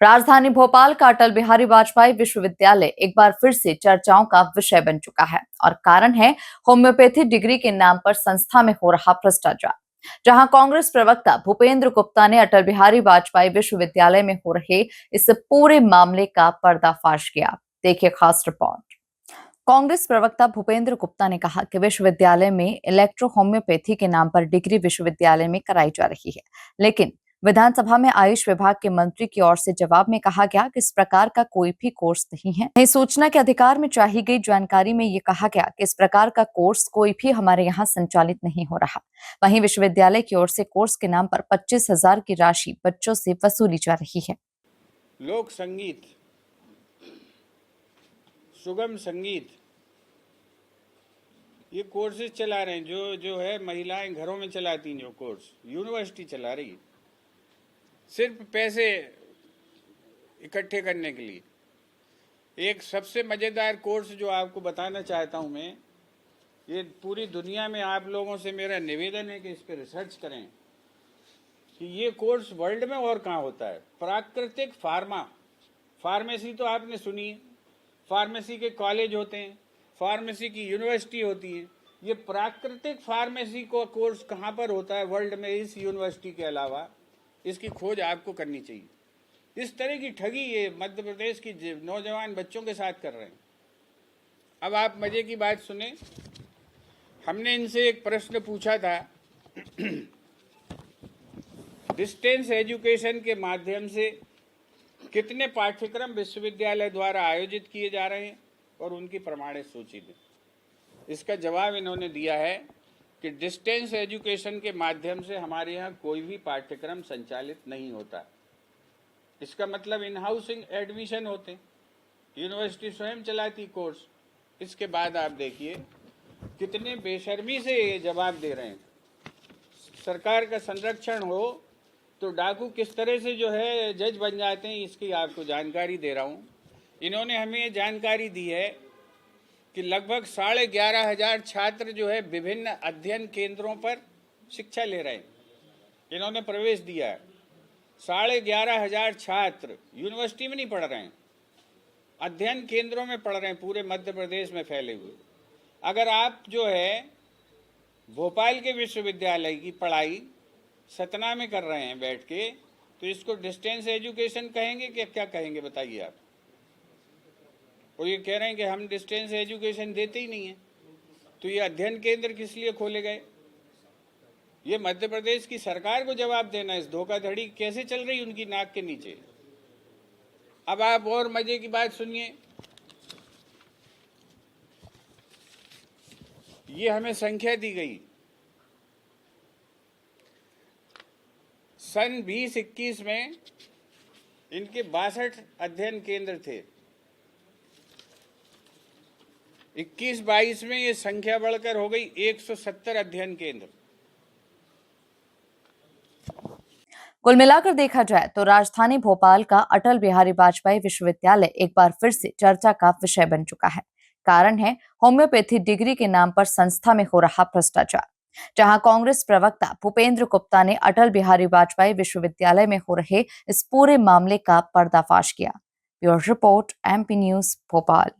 राजधानी भोपाल का अटल बिहारी वाजपेयी विश्वविद्यालय एक बार फिर से चर्चाओं का विषय बन चुका है और कारण है होम्योपैथी डिग्री के नाम पर संस्था में हो रहा भ्रष्टाचार। जहां कांग्रेस प्रवक्ता भूपेंद्र गुप्ता ने अटल बिहारी वाजपेयी विश्वविद्यालय में हो रहे इस पूरे मामले का पर्दाफाश किया। देखिए खास रिपोर्ट। कांग्रेस प्रवक्ता भूपेंद्र गुप्ता ने कहा कि विश्वविद्यालय में इलेक्ट्रो होम्योपैथी के नाम पर डिग्री विश्वविद्यालय में कराई जा रही है, लेकिन विधानसभा में आयुष विभाग के मंत्री की ओर से जवाब में कहा गया कि इस प्रकार का कोई भी कोर्स नहीं है। वहीं सूचना के अधिकार में चाही गई जानकारी में ये कहा गया कि इस प्रकार का कोर्स कोई भी हमारे यहाँ संचालित नहीं हो रहा। वहीं विश्वविद्यालय की ओर से कोर्स के नाम पर 25,000 की राशि बच्चों से वसूली जा रही है। लोक संगीत, सुगम संगीत, ये कोर्सेज चला रहे हैं जो है महिलाएं घरों में चलाती हैं। जो कोर्स यूनिवर्सिटी चला रही है सिर्फ पैसे इकट्ठे करने के लिए। एक सबसे मज़ेदार कोर्स जो आपको बताना चाहता हूं मैं, ये पूरी दुनिया में आप लोगों से मेरा निवेदन है कि इस पर रिसर्च करें कि ये कोर्स वर्ल्ड में और कहाँ होता है। प्राकृतिक फार्मेसी तो आपने सुनी है, फार्मेसी के कॉलेज होते हैं, फार्मेसी की यूनिवर्सिटी होती है। ये प्राकृतिक फार्मेसी को कोर्स कहाँ पर होता है वर्ल्ड में इस यूनिवर्सिटी के अलावा? इसकी खोज आपको करनी चाहिए। इस तरह की ठगी ये मध्य प्रदेश की नौजवान बच्चों के साथ कर रहे हैं। अब आप मजे की बात सुने, हमने इनसे एक प्रश्न पूछा था डिस्टेंस एजुकेशन के माध्यम से कितने पाठ्यक्रम विश्वविद्यालय द्वारा आयोजित किए जा रहे हैं और उनकी प्रमाणित सूची दें। इसका जवाब इन्होंने दिया है कि डिस्टेंस एजुकेशन के माध्यम से हमारे यहाँ कोई भी पाठ्यक्रम संचालित नहीं होता। इसका मतलब इन हाउसिंग एडमिशन होते हैं, यूनिवर्सिटी स्वयं चलाती कोर्स। इसके बाद आप देखिए कितने बेशर्मी से ये जवाब दे रहे हैं। सरकार का संरक्षण हो तो डाकू किस तरह से जो है जज बन जाते हैं, इसकी आपको जानकारी दे रहा हूँ। इन्होंने हमें जानकारी दी है कि लगभग 11,500 छात्र जो है विभिन्न अध्ययन केंद्रों पर शिक्षा ले रहे हैं। इन्होंने प्रवेश दिया है। 11,500 छात्र यूनिवर्सिटी में नहीं पढ़ रहे हैं, अध्ययन केंद्रों में पढ़ रहे हैं, पूरे मध्य प्रदेश में फैले हुए। अगर आप जो है भोपाल के विश्वविद्यालय की पढ़ाई सतना में कर रहे हैं बैठ के, तो इसको डिस्टेंस एजुकेशन कहेंगे कि क्या कहेंगे बताइए आप? और ये कह रहे हैं कि हम डिस्टेंस एजुकेशन देते ही नहीं है, तो ये अध्ययन केंद्र किस लिए खोले गए? ये मध्य प्रदेश की सरकार को जवाब देना, इस धोखाधड़ी कैसे चल रही उनकी नाक के नीचे। अब आप और मजे की बात सुनिए, ये हमें संख्या दी गई। सन 2021 में इनके 62 अध्ययन केंद्र थे। 21-22 में ये संख्या बढ़कर हो गई 170 अध्ययन केंद्र। कुल मिलाकर देखा जाए तो राजधानी भोपाल का अटल बिहारी वाजपेयी विश्वविद्यालय एक बार फिर से चर्चा का विषय बन चुका है। कारण है होम्योपैथी डिग्री के नाम पर संस्था में हो रहा भ्रष्टाचार। जहां कांग्रेस प्रवक्ता भूपेंद्र गुप्ता ने अटल बिहारी वाजपेयी विश्वविद्यालय में हो रहे इस पूरे मामले का पर्दाफाश किया। Bureau report, MP news, Bhopal.